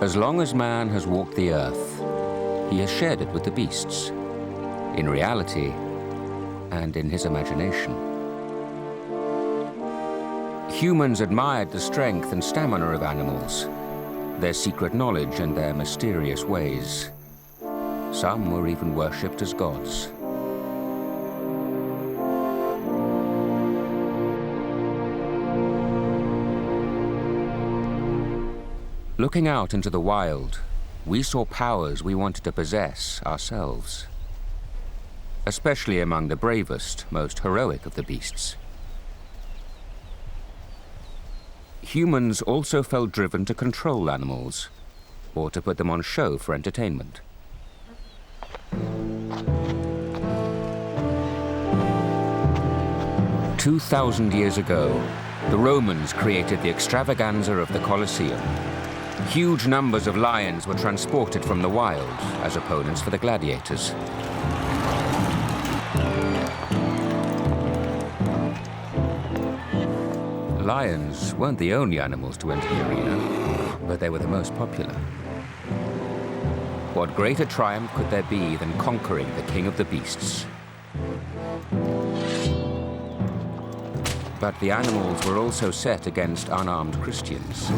As long as man has walked the earth, he has shared it with the beasts, in reality and in his imagination. Humans admired the strength and stamina of animals, their secret knowledge and their mysterious ways. Some were even worshipped as gods. Looking out into the wild, we saw powers we wanted to possess ourselves, especially among the bravest, most heroic of the beasts. Humans also felt driven to control animals, or to put them on show for entertainment. "2,000 years ago, the Romans created the extravaganza of the Colosseum. Huge numbers of lions were transported from the wild as opponents for the gladiators. Lions weren't the only animals to enter the arena, but they were the most popular. What greater triumph could there be than conquering the king of the beasts? But the animals were also set against unarmed Christians.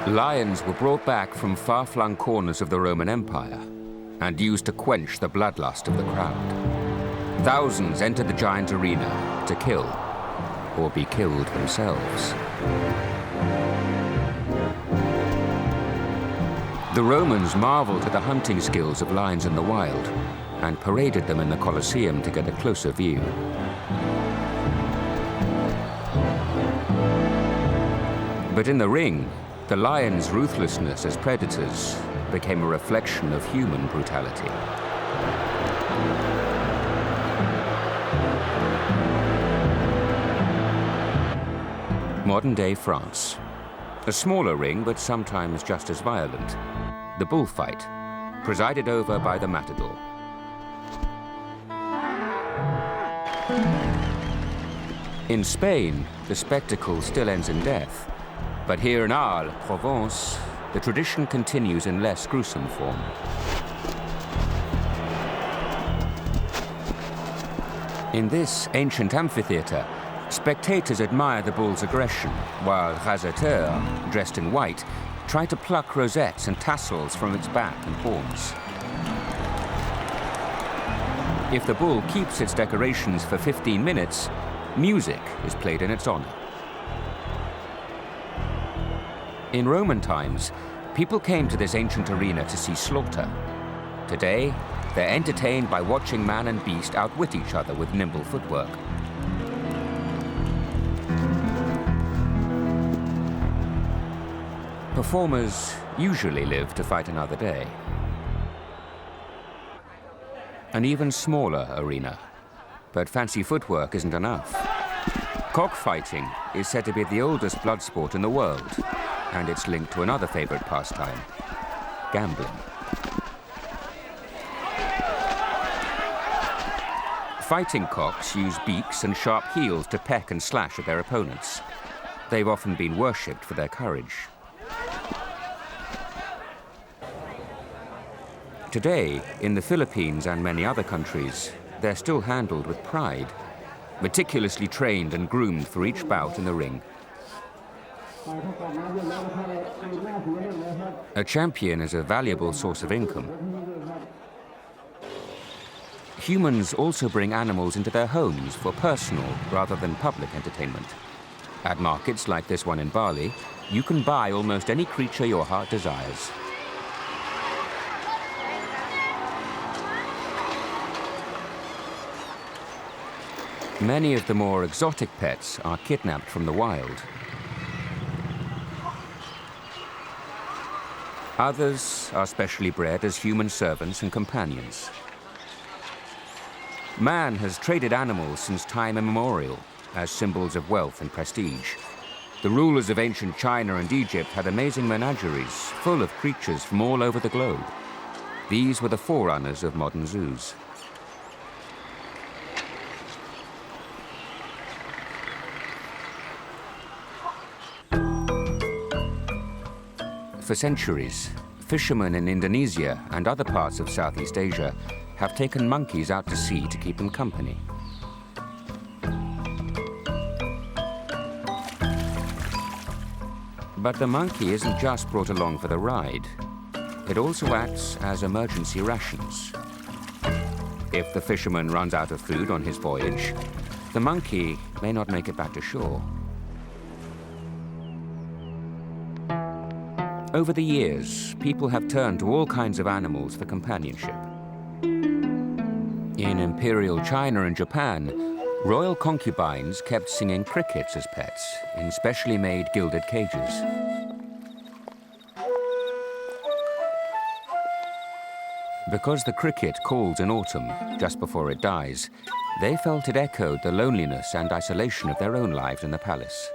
Lions were brought back from far-flung corners of the Roman Empire and used to quench the bloodlust of the crowd. Thousands entered the giant arena to kill or be killed themselves. The Romans marveled at the hunting skills of lions in the wild and paraded them in the Colosseum to get a closer view. But in the ring, the lions' ruthlessness as predators became a reflection of human brutality. Modern-day France. A smaller ring, but sometimes just as violent. The bullfight, presided over by the matador. In Spain, the spectacle still ends in death. But here in Arles, Provence, the tradition continues in less gruesome form. In this ancient amphitheater, spectators admire the bull's aggression, while rasateurs, dressed in white, try to pluck rosettes and tassels from its back and horns. If the bull keeps its decorations for 15 minutes, music is played in its honor. In Roman times, people came to this ancient arena to see slaughter. Today, they're entertained by watching man and beast outwit each other with nimble footwork. Performers usually live to fight another day. An even smaller arena, but fancy footwork isn't enough. Cockfighting is said to be the oldest blood sport in the world, and it's linked to another favorite pastime, gambling. Fighting cocks use beaks and sharp heels to peck and slash at their opponents. They've often been worshipped for their courage. Today, in the Philippines and many other countries, they're still handled with pride, meticulously trained and groomed for each bout in the ring. A champion is a valuable source of income. Humans also bring animals into their homes for personal rather than public entertainment. At markets like this one in Bali, you can buy almost any creature your heart desires. Many of the more exotic pets are kidnapped from the wild. Others are specially bred as human servants and companions. Man has traded animals since time immemorial as symbols of wealth and prestige. The rulers of ancient China and Egypt had amazing menageries full of creatures from all over the globe. These were the forerunners of modern zoos. For centuries, fishermen in Indonesia and other parts of Southeast Asia have taken monkeys out to sea to keep them company. But the monkey isn't just brought along for the ride. It also acts as emergency rations. If the fisherman runs out of food on his voyage, the monkey may not make it back to shore. Over the years, people have turned to all kinds of animals for companionship. In imperial China and Japan, royal concubines kept singing crickets as pets in specially made gilded cages. Because the cricket calls in autumn, just before it dies, they felt it echoed the loneliness and isolation of their own lives in the palace.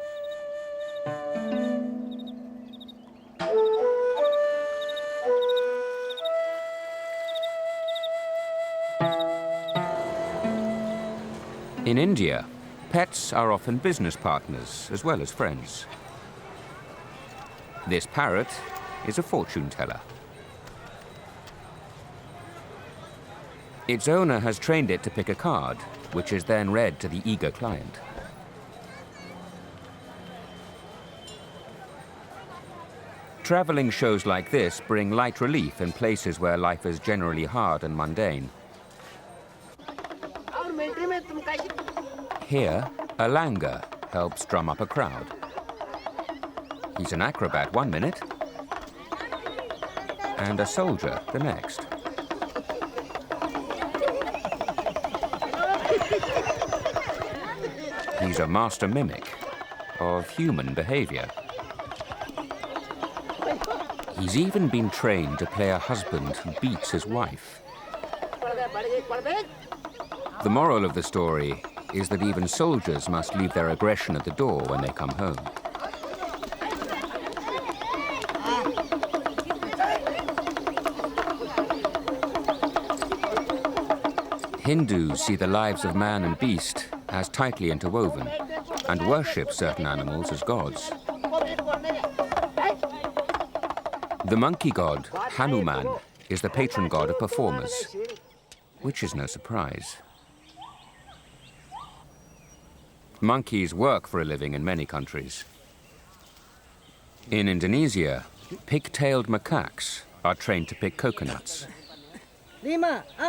In India, pets are often business partners as well as friends. This parrot is a fortune teller. Its owner has trained it to pick a card, which is then read to the eager client. Traveling shows like this bring light relief in places where life is generally hard and mundane. Here, a langur helps drum up a crowd. He's an acrobat 1 minute and a soldier the next. He's a master mimic of human behavior. He's even been trained to play a husband who beats his wife. The moral of the story is that even soldiers must leave their aggression at the door when they come home. Hindus see the lives of man and beast as tightly interwoven and worship certain animals as gods. The monkey god, Hanuman, is the patron god of performers, which is no surprise. Monkeys work for a living in many countries. In Indonesia, pig-tailed macaques are trained to pick coconuts.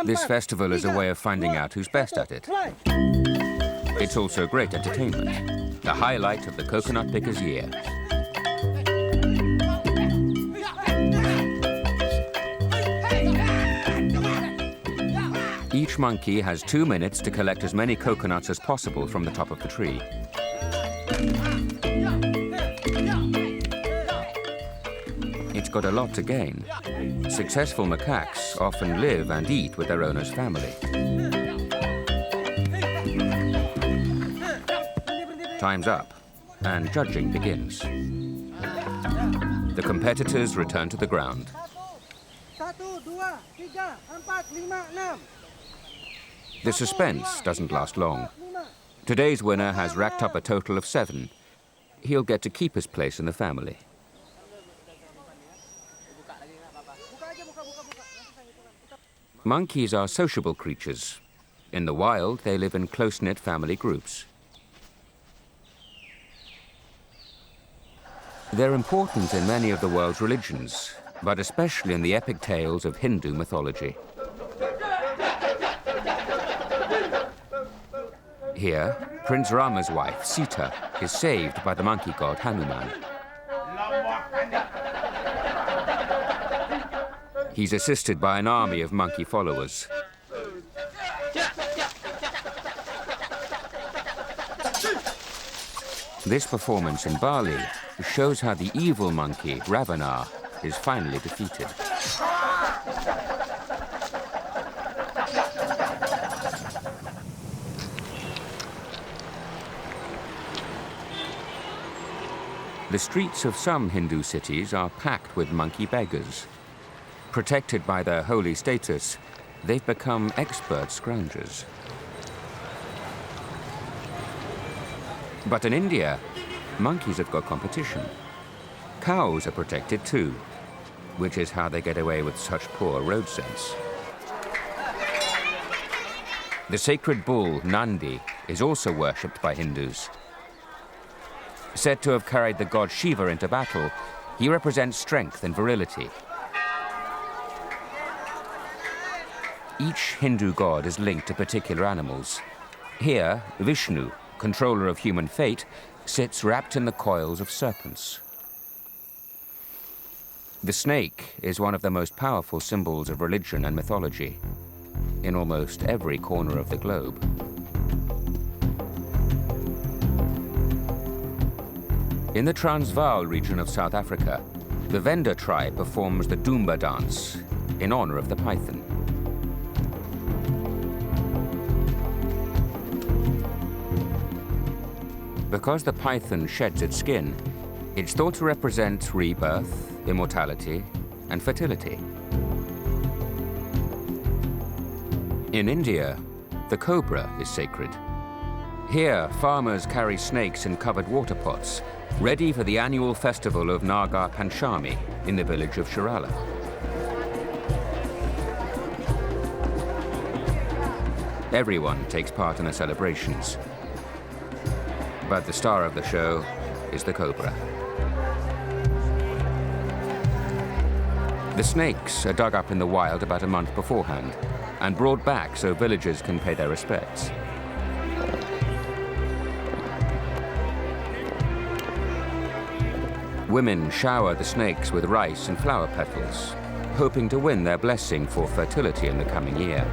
This festival is a way of finding out who's best at it. It's also great entertainment, the highlight of the coconut picker's year. Each monkey has 2 minutes to collect as many coconuts as possible from the top of the tree. It's got a lot to gain. Successful macaques often live and eat with their owner's family. Time's up, and judging begins. The competitors return to the ground. The suspense doesn't last long. Today's winner has racked up a total of 7. He'll get to keep his place in the family. Monkeys are sociable creatures. In the wild, they live in close-knit family groups. They're important in many of the world's religions, but especially in the epic tales of Hindu mythology. Here, Prince Rama's wife, Sita, is saved by the monkey god Hanuman. He's assisted by an army of monkey followers. This performance in Bali shows how the evil monkey, Ravana, is finally defeated. The streets of some Hindu cities are packed with monkey beggars. Protected by their holy status, they've become expert scroungers. But in India, monkeys have got competition. Cows are protected too, which is how they get away with such poor road sense. The sacred bull, Nandi, is also worshipped by Hindus. Said to have carried the god Shiva into battle, he represents strength and virility. Each Hindu god is linked to particular animals. Here, Vishnu, controller of human fate, sits wrapped in the coils of serpents. The snake is one of the most powerful symbols of religion and mythology in almost every corner of the globe. In the Transvaal region of South Africa, the Venda tribe performs the Dumba dance in honor of the python. Because the python sheds its skin, it's thought to represent rebirth, immortality, and fertility. In India, the cobra is sacred. Here, farmers carry snakes in covered water pots, ready for the annual festival of Naga Panchami in the village of Shirala. Everyone takes part in the celebrations, but the star of the show is the cobra. The snakes are dug up in the wild about a month beforehand and brought back so villagers can pay their respects. Women shower the snakes with rice and flower petals, hoping to win their blessing for fertility in the coming year.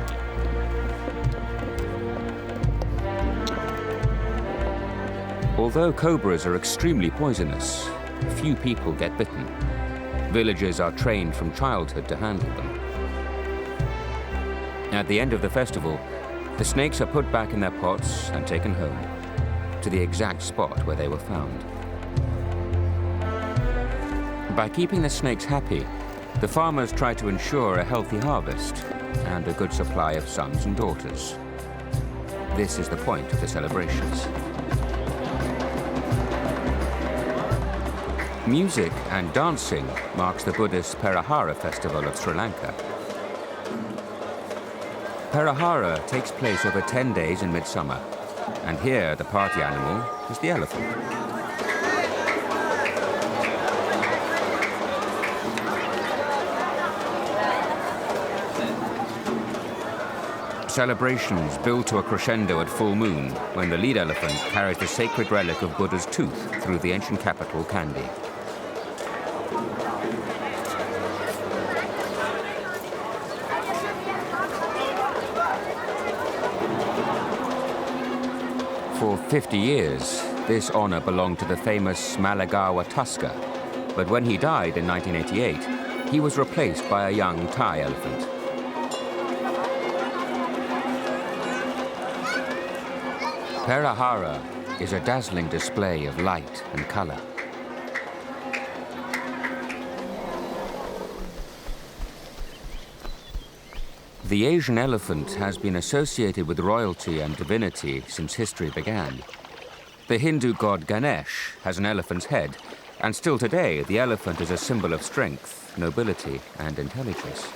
Although cobras are extremely poisonous, few people get bitten. Villagers are trained from childhood to handle them. At the end of the festival, the snakes are put back in their pots and taken home, to the exact spot where they were found. By keeping the snakes happy, the farmers try to ensure a healthy harvest and a good supply of sons and daughters. This is the point of the celebrations. Music and dancing marks the Buddhist Perahara festival of Sri Lanka. Perahara takes place over 10 days in midsummer, and here the party animal is the elephant. Celebrations build to a crescendo at full moon when the lead elephant carries the sacred relic of Buddha's tooth through the ancient capital, Kandy. For 50 years, this honor belonged to the famous Malagawa Tusker, but when he died in 1988, he was replaced by a young Thai elephant. Perahara is a dazzling display of light and color. The Asian elephant has been associated with royalty and divinity since history began. The Hindu god Ganesh has an elephant's head, and still today the elephant is a symbol of strength, nobility, and intelligence.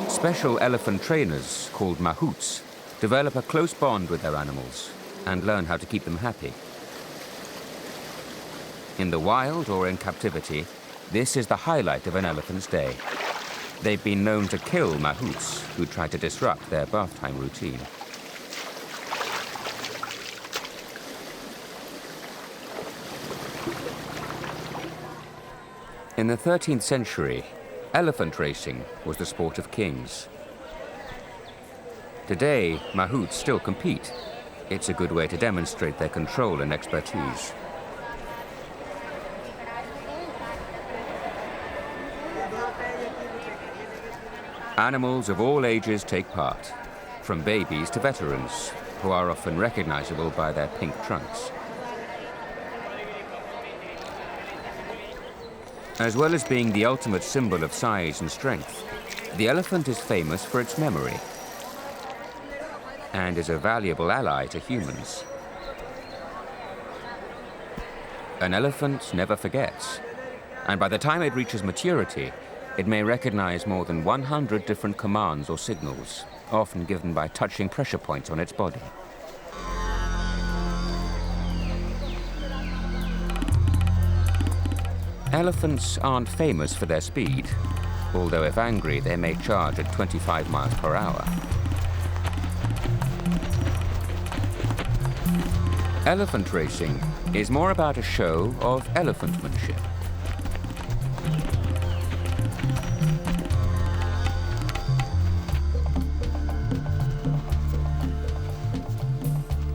Special elephant trainers, called mahouts, develop a close bond with their animals and learn how to keep them happy. In the wild or in captivity, this is the highlight of an elephant's day. They've been known to kill mahouts who try to disrupt their bath time routine. In the 13th century, elephant racing was the sport of kings. Today, mahouts still compete. It's a good way to demonstrate their control and expertise. Animals of all ages take part, from babies to veterans, who are often recognizable by their pink trunks. As well as being the ultimate symbol of size and strength, the elephant is famous for its memory and is a valuable ally to humans. An elephant never forgets, and by the time it reaches maturity, it may recognize more than 100 different commands or signals, often given by touching pressure points on its body. Elephants aren't famous for their speed, although if angry, they may charge at 25 miles per hour. Elephant racing is more about a show of elephantmanship.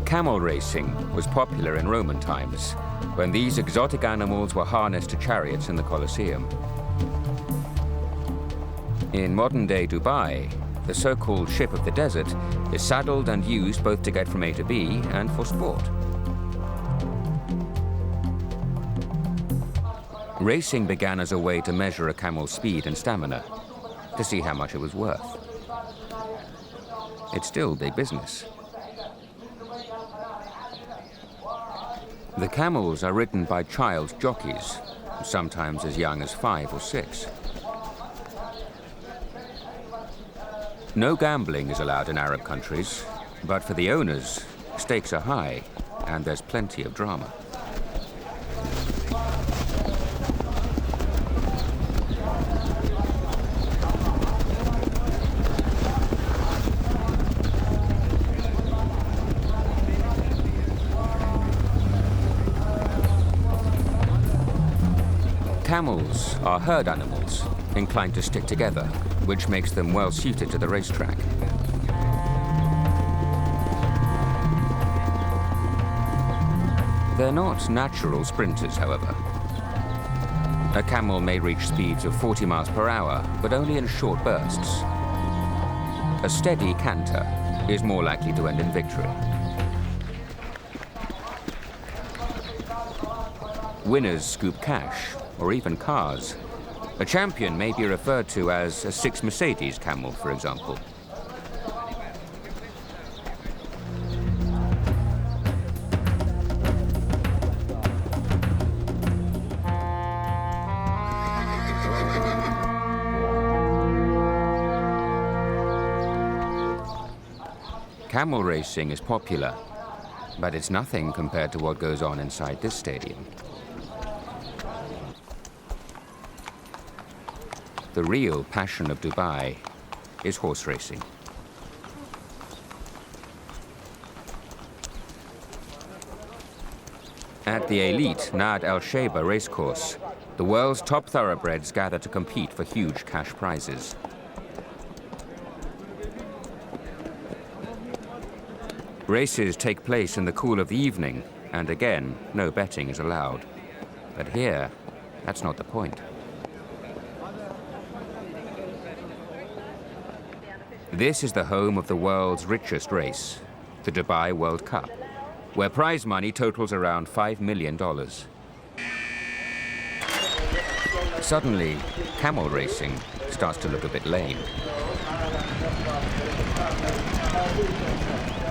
Camel racing was popular in Roman times, when these exotic animals were harnessed to chariots in the Colosseum. In modern-day Dubai, the so-called ship of the desert is saddled and used both to get from A to B and for sport. Racing began as a way to measure a camel's speed and stamina, to see how much it was worth. It's still big business. The camels are ridden by child jockeys, sometimes as young as 5 or 6. No gambling is allowed in Arab countries, but for the owners, stakes are high and there's plenty of drama. Camels are herd animals, inclined to stick together, which makes them well suited to the racetrack. They're not natural sprinters, however. A camel may reach speeds of 40 miles per hour, but only in short bursts. A steady canter is more likely to end in victory. Winners scoop cash, or even cars. A champion may be referred to as a 6 Mercedes camel, for example. Camel racing is popular, but it's nothing compared to what goes on inside this stadium. The real passion of Dubai is horse racing. At the elite Nad Al Sheba racecourse, the world's top thoroughbreds gather to compete for huge cash prizes. Races take place in the cool of the evening, and again, no betting is allowed. But here, that's not the point. This is the home of the world's richest race, the Dubai World Cup, where prize money totals around $5 million. Suddenly, camel racing starts to look a bit lame.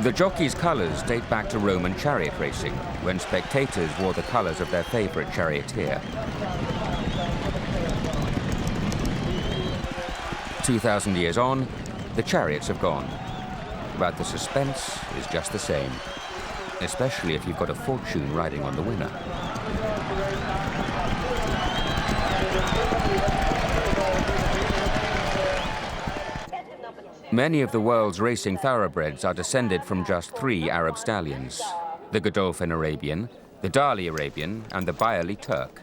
The jockeys' colors date back to Roman chariot racing, when spectators wore the colors of their favorite charioteer. 2,000 years on, the chariots have gone, but the suspense is just the same, especially if you've got a fortune riding on the winner. Many of the world's racing thoroughbreds are descended from just 3 Arab stallions: the Godolphin Arabian, the Dali Arabian, and the Bayali Turk.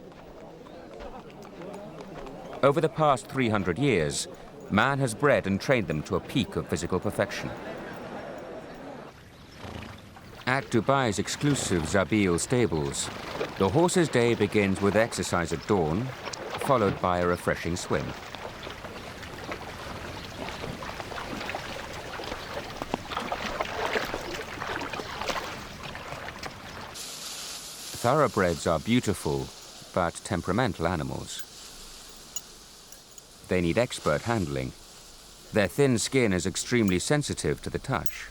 Over the past 300 years, man has bred and trained them to a peak of physical perfection. At Dubai's exclusive Zabil stables, the horse's day begins with exercise at dawn, followed by a refreshing swim. Thoroughbreds are beautiful, but temperamental animals. They need expert handling. Their thin skin is extremely sensitive to the touch.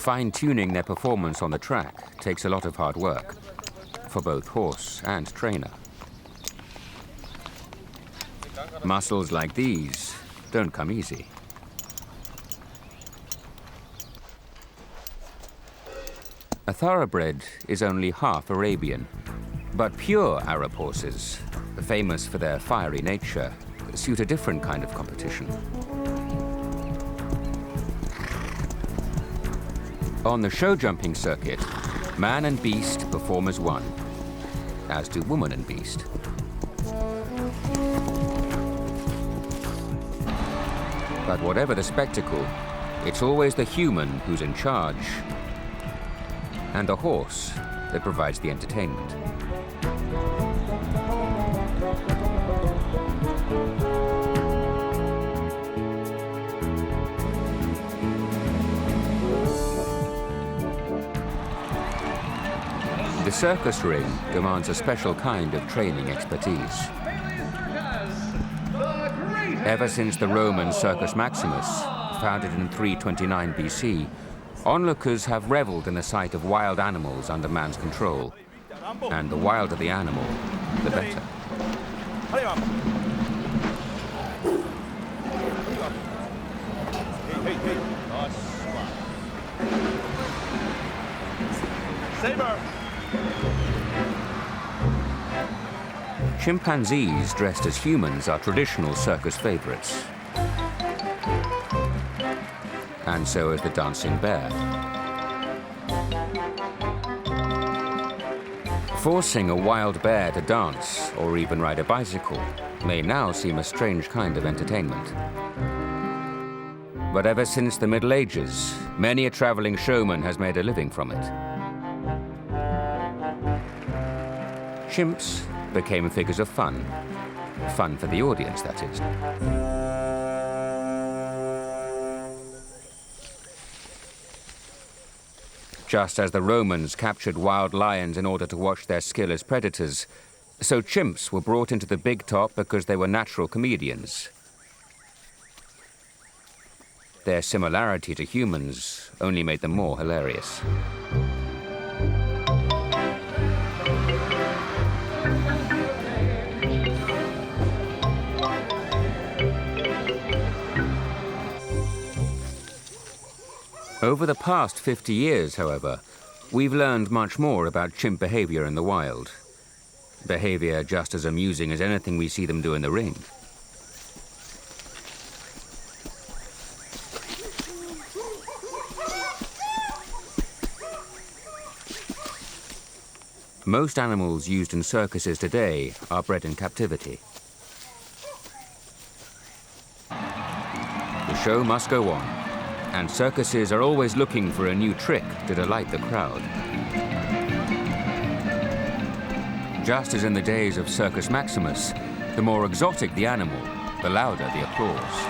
Fine-tuning their performance on the track takes a lot of hard work for both horse and trainer. Muscles like these don't come easy. A thoroughbred is only half Arabian, but pure Arab horses, famous for their fiery nature, suit a different kind of competition. On the show jumping circuit, man and beast perform as one, as do woman and beast. But whatever the spectacle, it's always the human who's in charge, and the horse that provides the entertainment. The circus ring demands a special kind of training expertise. Ever since the Roman Circus Maximus, founded in 329 BC, onlookers have reveled in the sight of wild animals under man's control. And the wilder the animal, the better. Saber! Chimpanzees dressed as humans are traditional circus favorites. And so is the dancing bear. Forcing a wild bear to dance or even ride a bicycle may now seem a strange kind of entertainment. But ever since the Middle Ages, many a traveling showman has made a living from it. Chimps became figures of fun. Fun for the audience, that is. Just as the Romans captured wild lions in order to watch their skill as predators, so chimps were brought into the big top because they were natural comedians. Their similarity to humans only made them more hilarious. Over the past 50 years, however, we've learned much more about chimp behavior in the wild. Behavior just as amusing as anything we see them do in the ring. Most animals used in circuses today are bred in captivity. The show must go on, and circuses are always looking for a new trick to delight the crowd. Just as in the days of Circus Maximus, the more exotic the animal, the louder the applause.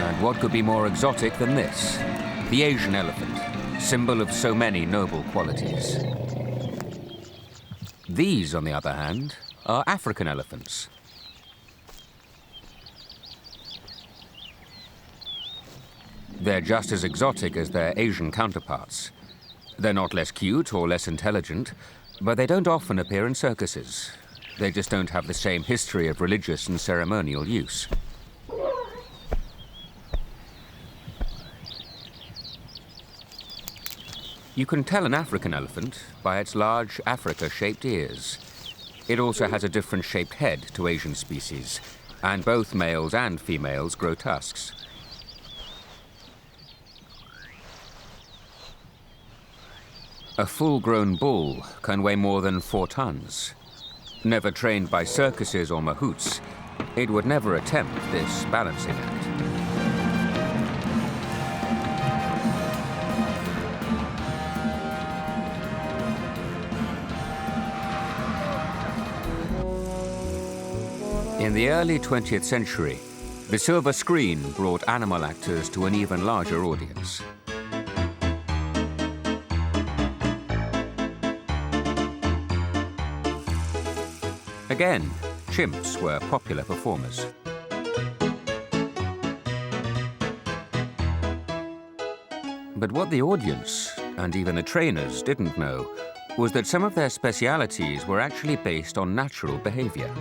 And what could be more exotic than this? The Asian elephant, symbol of so many noble qualities. These, on the other hand, are African elephants. They're just as exotic as their Asian counterparts. They're not less cute or less intelligent, but they don't often appear in circuses. They just don't have the same history of religious and ceremonial use. You can tell an African elephant by its large Africa-shaped ears. It also has a different shaped head to Asian species, and both males and females grow tusks. A full-grown bull can weigh more than 4 tons. Never trained by circuses or mahouts, it would never attempt this balancing act. In the early 20th century, the silver screen brought animal actors to an even larger audience. Again, chimps were popular performers. But what the audience, and even the trainers, didn't know was that some of their specialities were actually based on natural behavior.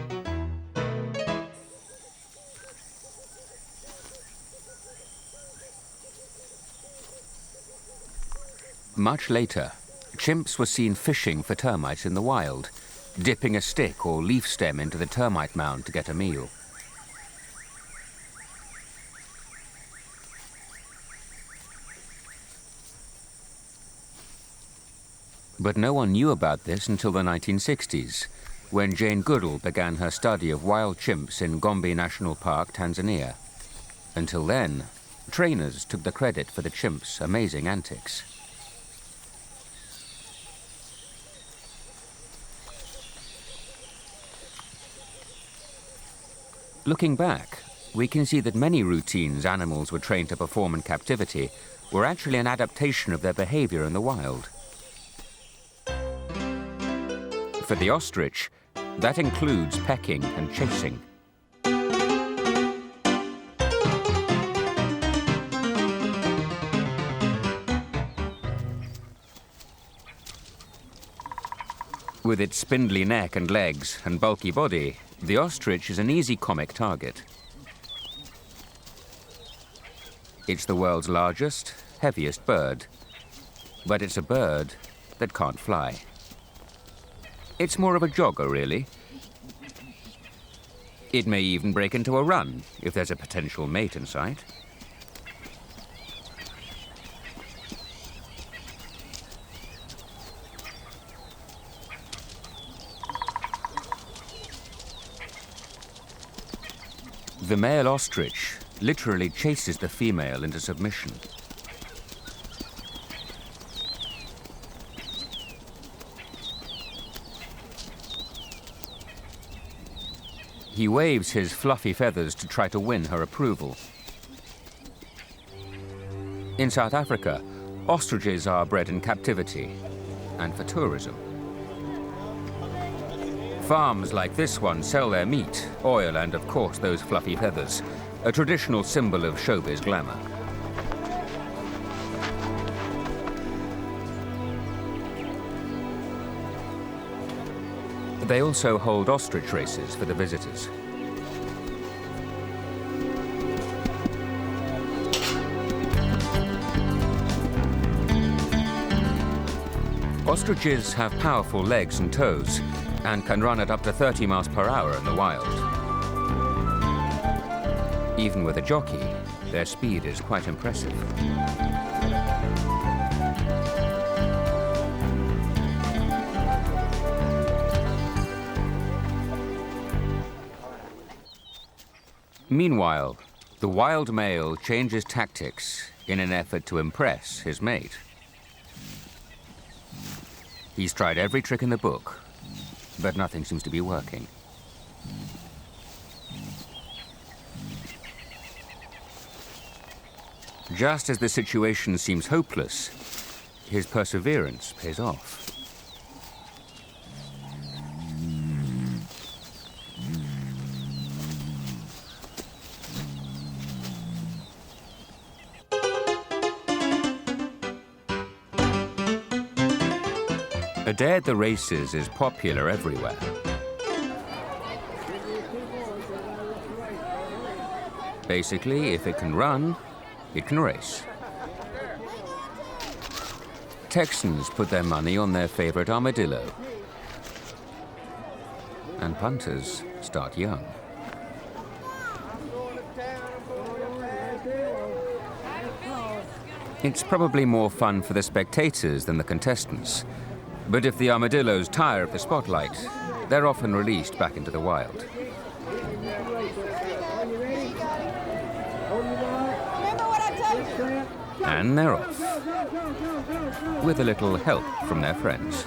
Much later, chimps were seen fishing for termites in the wild, dipping a stick or leaf stem into the termite mound to get a meal. But no one knew about this until the 1960s, when Jane Goodall began her study of wild chimps in Gombe National Park, Tanzania. Until then, trainers took the credit for the chimps' amazing antics. Looking back, we can see that many routines animals were trained to perform in captivity were actually an adaptation of their behavior in the wild. For the ostrich, that includes pecking and chasing. With its spindly neck and legs and bulky body, the ostrich is an easy comic target. It's the world's largest, heaviest bird, but it's a bird that can't fly. It's more of a jogger, really. It may even break into a run if there's a potential mate in sight. The male ostrich literally chases the female into submission. He waves his fluffy feathers to try to win her approval. In South Africa, ostriches are bred in captivity and for tourism. Farms like this one sell their meat, oil, and of course those fluffy feathers, a traditional symbol of showbiz glamour. They also hold ostrich races for the visitors. Ostriches have powerful legs and toes and can run at up to 30 miles per hour in the wild. Even with a jockey, their speed is quite impressive. Meanwhile, the wild male changes tactics in an effort to impress his mate. He's tried every trick in the book, but nothing seems to be working. Just as the situation seems hopeless, his perseverance pays off. A day at the races is popular everywhere. Basically, if it can run, it can race. Texans put their money on their favorite armadillo. And punters start young. It's probably more fun for the spectators than the contestants. But if the armadillos tire of the spotlight, they're often released back into the wild. And they're off, with a little help from their friends.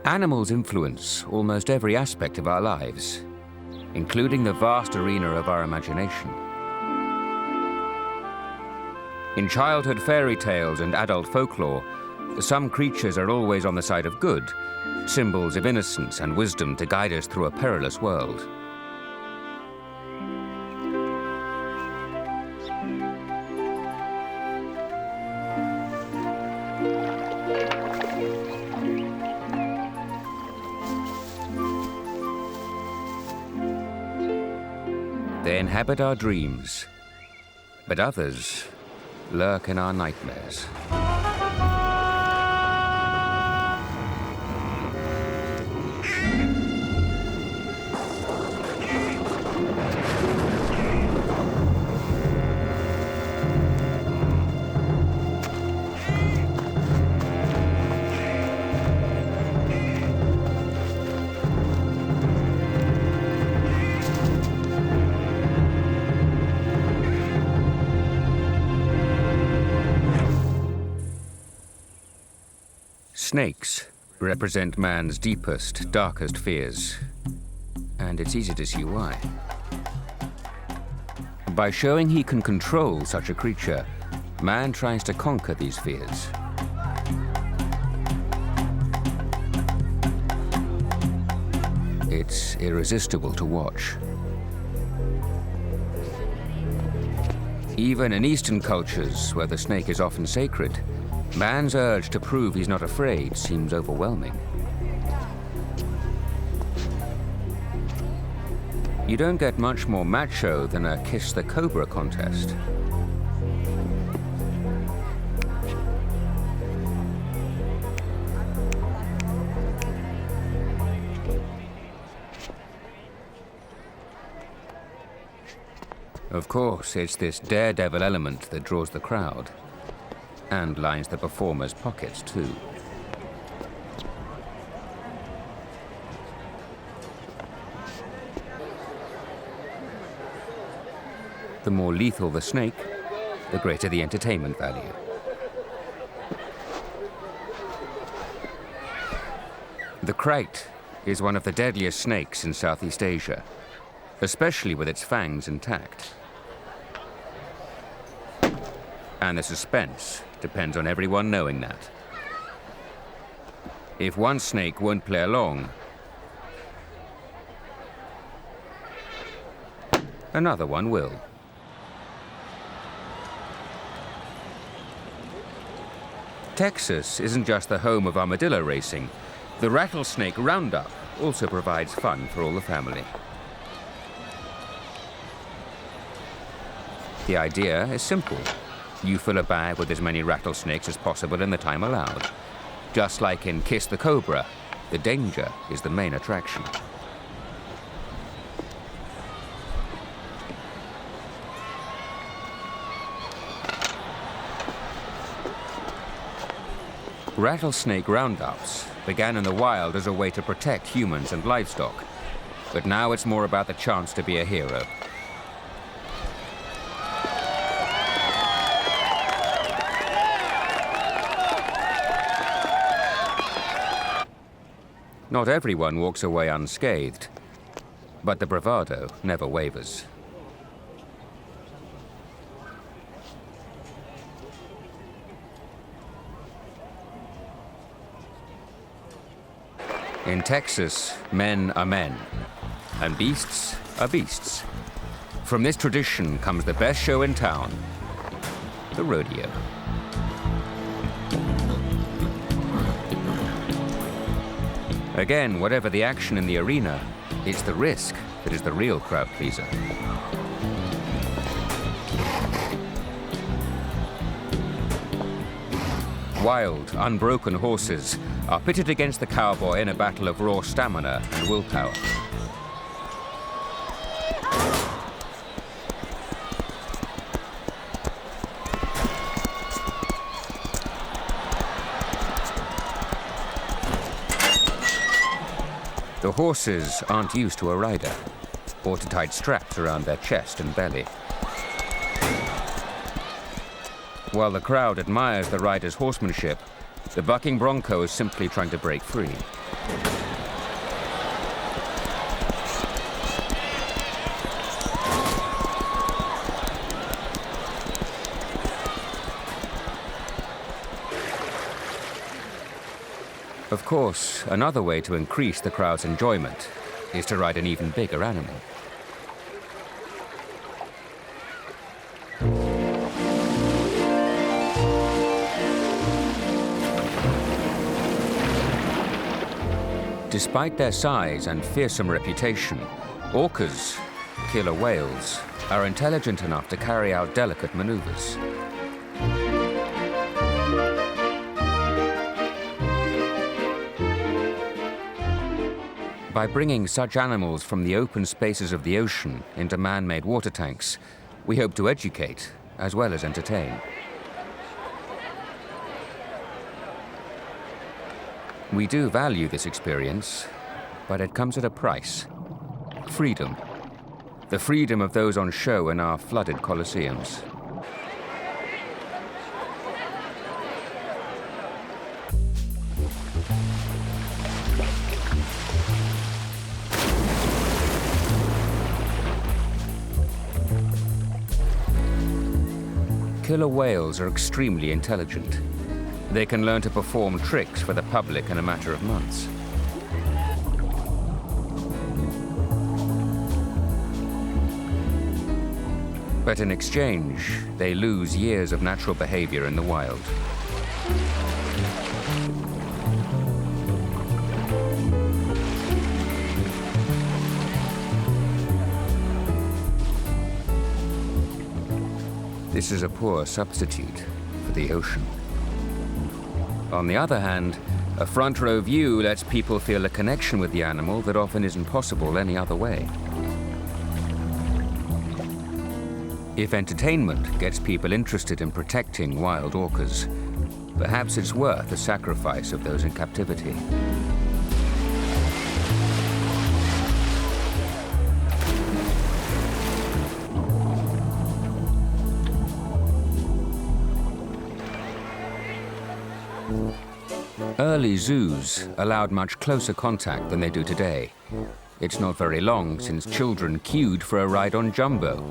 Animals influence almost every aspect of our lives, including the vast arena of our imagination. In childhood fairy tales and adult folklore, Some creatures are always on the side of good, symbols of innocence and wisdom to guide us through a perilous world. They inhabit our dreams, but others lurk in our nightmares. Snakes represent man's deepest, darkest fears, and it's easy to see why. By showing he can control such a creature, man tries to conquer these fears. It's irresistible to watch. Even in Eastern cultures, where the snake is often sacred, man's urge to prove he's not afraid seems overwhelming. You don't get much more macho than a kiss the cobra contest. Of course, it's this daredevil element that draws the crowd, and lines the performers' pockets too. The more lethal the snake, the greater the entertainment value. The krait is one of the deadliest snakes in Southeast Asia, especially with its fangs intact. And the suspense depends on everyone knowing that. If one snake won't play along, another one will. Texas isn't just the home of armadillo racing. The rattlesnake roundup also provides fun for all the family. The idea is simple. You fill a bag with as many rattlesnakes as possible in the time allowed. Just like in Kiss the Cobra, the danger is the main attraction. Rattlesnake roundups began in the wild as a way to protect humans and livestock, but now it's more about the chance to be a hero. Not everyone walks away unscathed, but the bravado never wavers. In Texas, men are men, and beasts are beasts. From this tradition comes the best show in town, the rodeo. Again, whatever the action in the arena, it's the risk that is the real crowd pleaser. Wild, unbroken horses are pitted against the cowboy in a battle of raw stamina and willpower. The horses aren't used to a rider, or to tight straps around their chest and belly. While the crowd admires the rider's horsemanship, the bucking bronco is simply trying to break free. Of course, another way to increase the crowd's enjoyment is to ride an even bigger animal. Despite their size and fearsome reputation, orcas, killer whales, are intelligent enough to carry out delicate maneuvers. By bringing such animals from the open spaces of the ocean into man-made water tanks, we hope to educate as well as entertain. We do value this experience, but it comes at a price. Freedom. The freedom of those on show in our flooded coliseums. Killer whales are extremely intelligent. They can learn to perform tricks for the public in a matter of months. But in exchange, they lose years of natural behavior in the wild. This is a poor substitute for the ocean. On the other hand, a front row view lets people feel a connection with the animal that often isn't possible any other way. If entertainment gets people interested in protecting wild orcas, perhaps it's worth the sacrifice of those in captivity. Early zoos allowed much closer contact than they do today. It's not very long since children queued for a ride on Jumbo.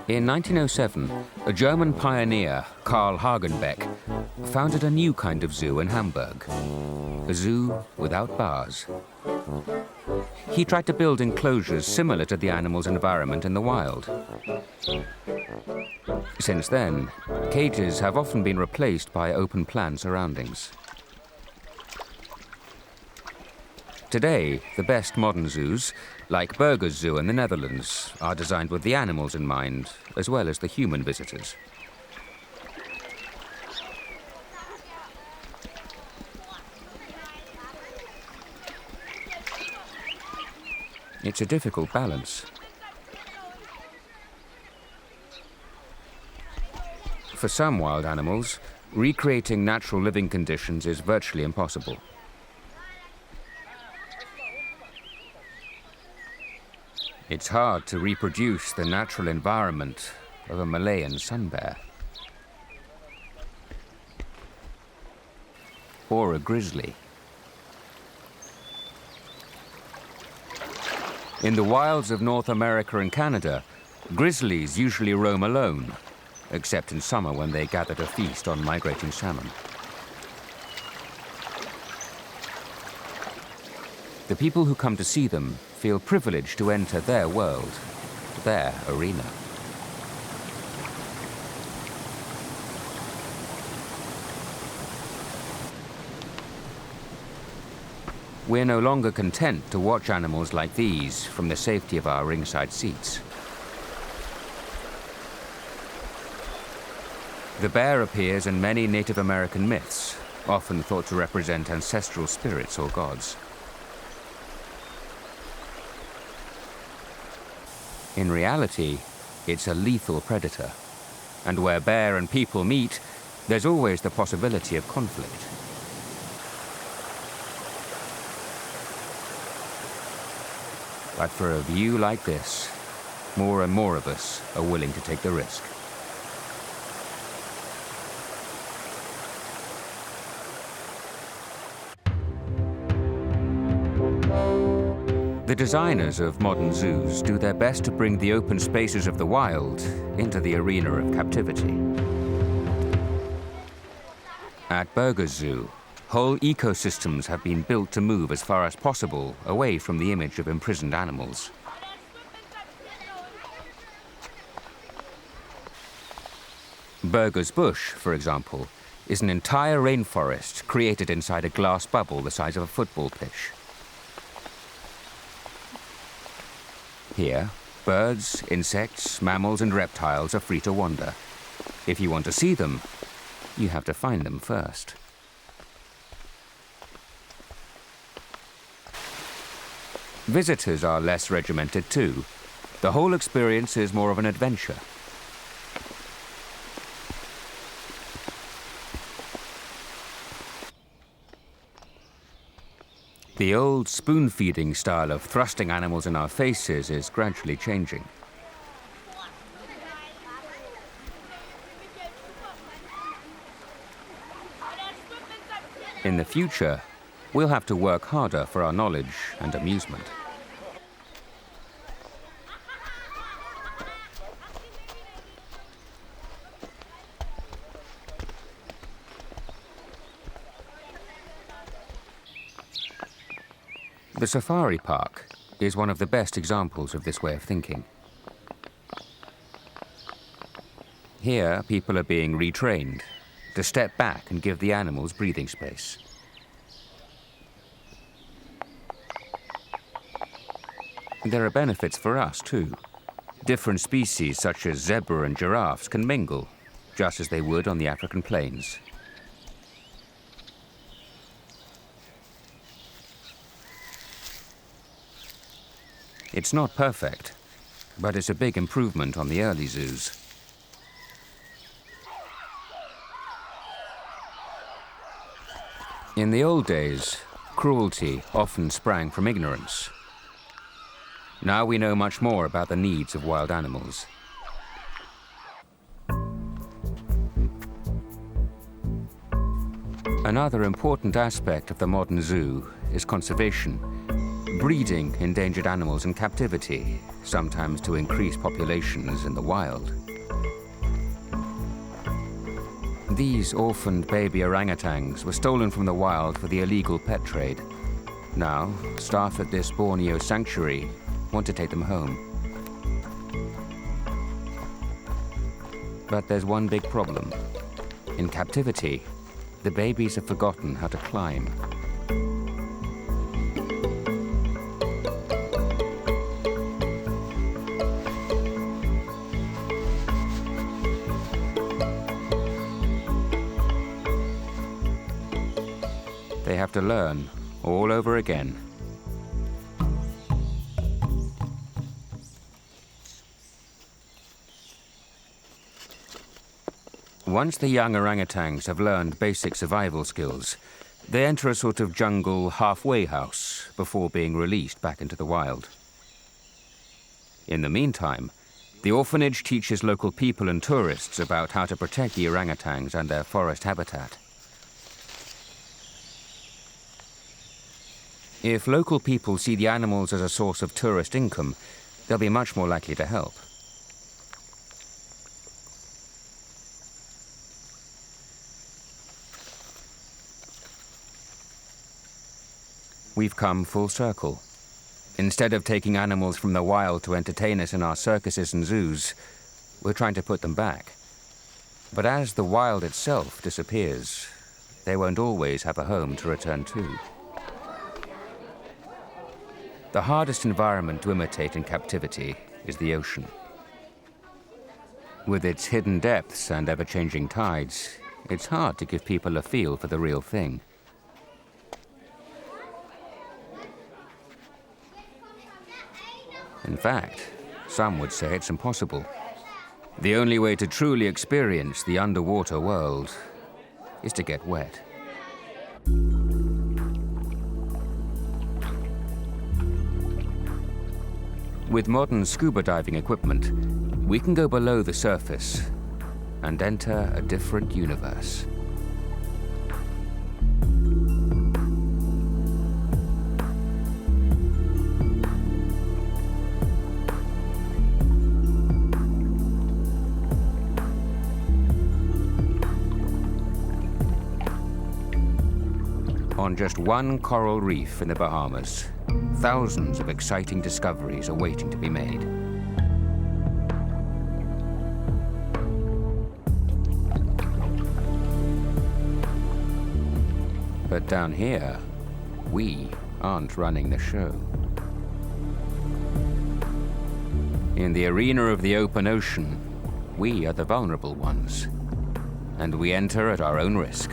In 1907, a German pioneer, Karl Hagenbeck, founded a new kind of zoo in Hamburg, a zoo without bars. He tried to build enclosures similar to the animal's environment in the wild. Since then, cages have often been replaced by open-plan surroundings. Today, the best modern zoos, like Burgers Zoo in the Netherlands, are designed with the animals in mind, as well as the human visitors. It's a difficult balance. For some wild animals, recreating natural living conditions is virtually impossible. It's hard to reproduce the natural environment of a Malayan sun bear. Or a grizzly. In the wilds of North America and Canada, grizzlies usually roam alone, except in summer when they gather to feast on migrating salmon. The people who come to see them feel privileged to enter their world, their arena. We're no longer content to watch animals like these from the safety of our ringside seats. The bear appears in many Native American myths, often thought to represent ancestral spirits or gods. In reality, it's a lethal predator, and where bear and people meet, there's always the possibility of conflict. But for a view like this, more and more of us are willing to take the risk. The designers of modern zoos do their best to bring the open spaces of the wild into the arena of captivity. At Berger's Zoo, whole ecosystems have been built to move as far as possible away from the image of imprisoned animals. Berger's Bush, for example, is an entire rainforest created inside a glass bubble the size of a football pitch. Here, birds, insects, mammals and reptiles are free to wander. If you want to see them, you have to find them first. Visitors are less regimented too. The whole experience is more of an adventure. The old spoon-feeding style of thrusting animals in our faces is gradually changing. In the future, we'll have to work harder for our knowledge and amusement. The safari park is one of the best examples of this way of thinking. Here, people are being retrained to step back and give the animals breathing space. There are benefits for us, too. Different species, such as zebra and giraffes, can mingle, just as they would on the African plains. It's not perfect, but it's a big improvement on the early zoos. In the old days, cruelty often sprang from ignorance. Now we know much more about the needs of wild animals. Another important aspect of the modern zoo is conservation. Breeding endangered animals in captivity, sometimes to increase populations in the wild. These orphaned baby orangutans were stolen from the wild for the illegal pet trade. Now, staff at this Borneo sanctuary want to take them home. But there's one big problem. In captivity, the babies have forgotten how to climb. They have to learn all over again. Once the young orangutans have learned basic survival skills, they enter a sort of jungle halfway house before being released back into the wild. In the meantime, the orphanage teaches local people and tourists about how to protect the orangutans and their forest habitat. If local people see the animals as a source of tourist income, they'll be much more likely to help. We've come full circle. Instead of taking animals from the wild to entertain us in our circuses and zoos, we're trying to put them back. But as the wild itself disappears, they won't always have a home to return to. The hardest environment to imitate in captivity is the ocean. With its hidden depths and ever-changing tides, it's hard to give people a feel for the real thing. In fact, some would say it's impossible. The only way to truly experience the underwater world is to get wet. With modern scuba diving equipment, we can go below the surface and enter a different universe. On just one coral reef in the Bahamas, thousands of exciting discoveries are waiting to be made. But down here, we aren't running the show. In the arena of the open ocean, we are the vulnerable ones, and we enter at our own risk.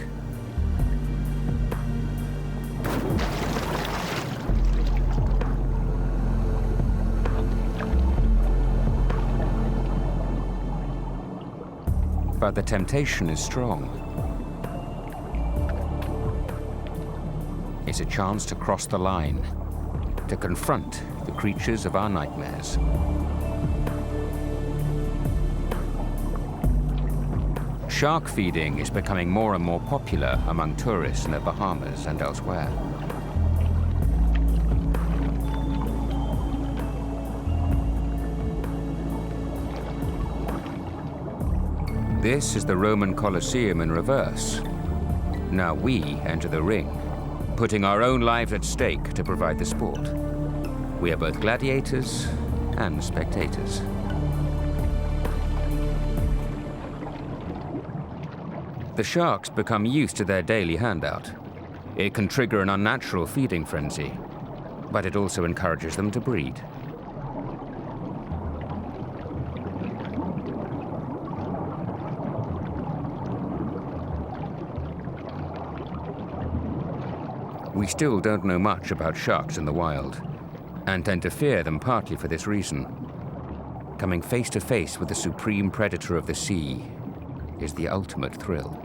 But the temptation is strong. It's a chance to cross the line, to confront the creatures of our nightmares. Shark feeding is becoming more and more popular among tourists in the Bahamas and elsewhere. This is the Roman Colosseum in reverse. Now we enter the ring, putting our own lives at stake to provide the sport. We are both gladiators and spectators. The sharks become used to their daily handout. It can trigger an unnatural feeding frenzy, but it also encourages them to breed. We still don't know much about sharks in the wild, and tend to fear them partly for this reason. Coming face to face with the supreme predator of the sea is the ultimate thrill.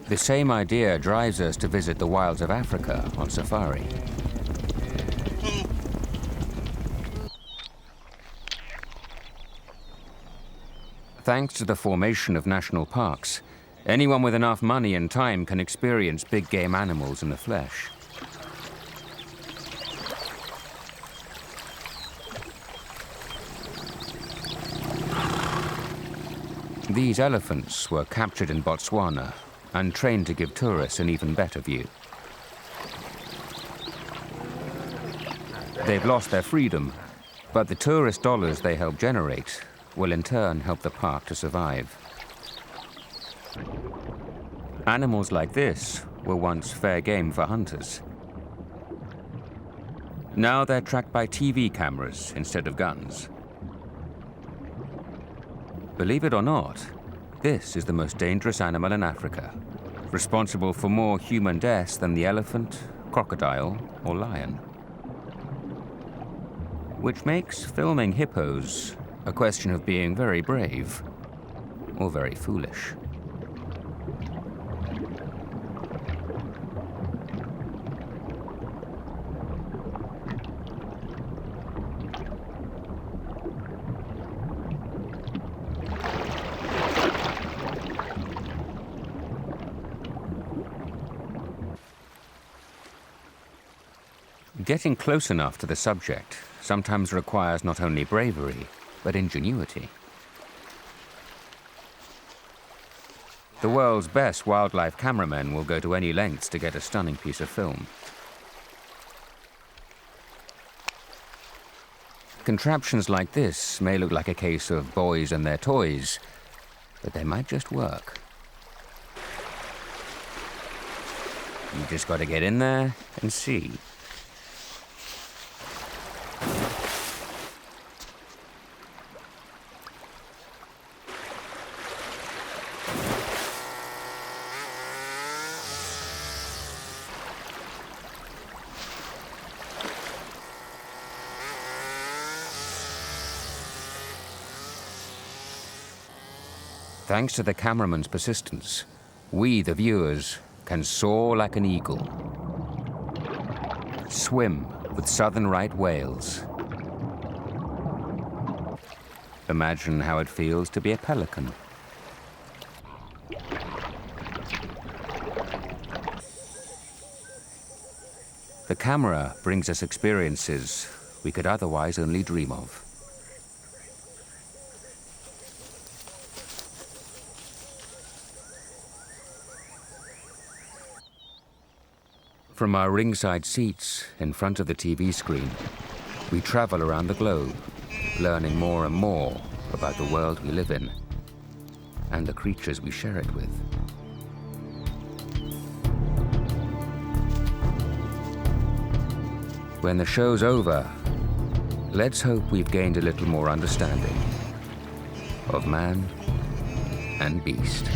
The same idea drives us to visit the wilds of Africa on safari. Thanks to the formation of national parks, anyone with enough money and time can experience big game animals in the flesh. These elephants were captured in Botswana and trained to give tourists an even better view. They've lost their freedom, but the tourist dollars they help generate will in turn help the park to survive. Animals like this were once fair game for hunters. Now they're tracked by TV cameras instead of guns. Believe it or not, this is the most dangerous animal in Africa, responsible for more human deaths than the elephant, crocodile, or lion. Which makes filming hippos a question of being very brave or very foolish. Getting close enough to the subject sometimes requires not only bravery, but ingenuity. The world's best wildlife cameramen will go to any lengths to get a stunning piece of film. Contraptions like this may look like a case of boys and their toys, but they might just work. You just got to get in there and see. Thanks to the cameraman's persistence, we, the viewers, can soar like an eagle, swim with southern right whales. Imagine how it feels to be a pelican. The camera brings us experiences we could otherwise only dream of. From our ringside seats in front of the TV screen, we travel around the globe, learning more and more about the world we live in and the creatures we share it with. When the show's over, let's hope we've gained a little more understanding of man and beast.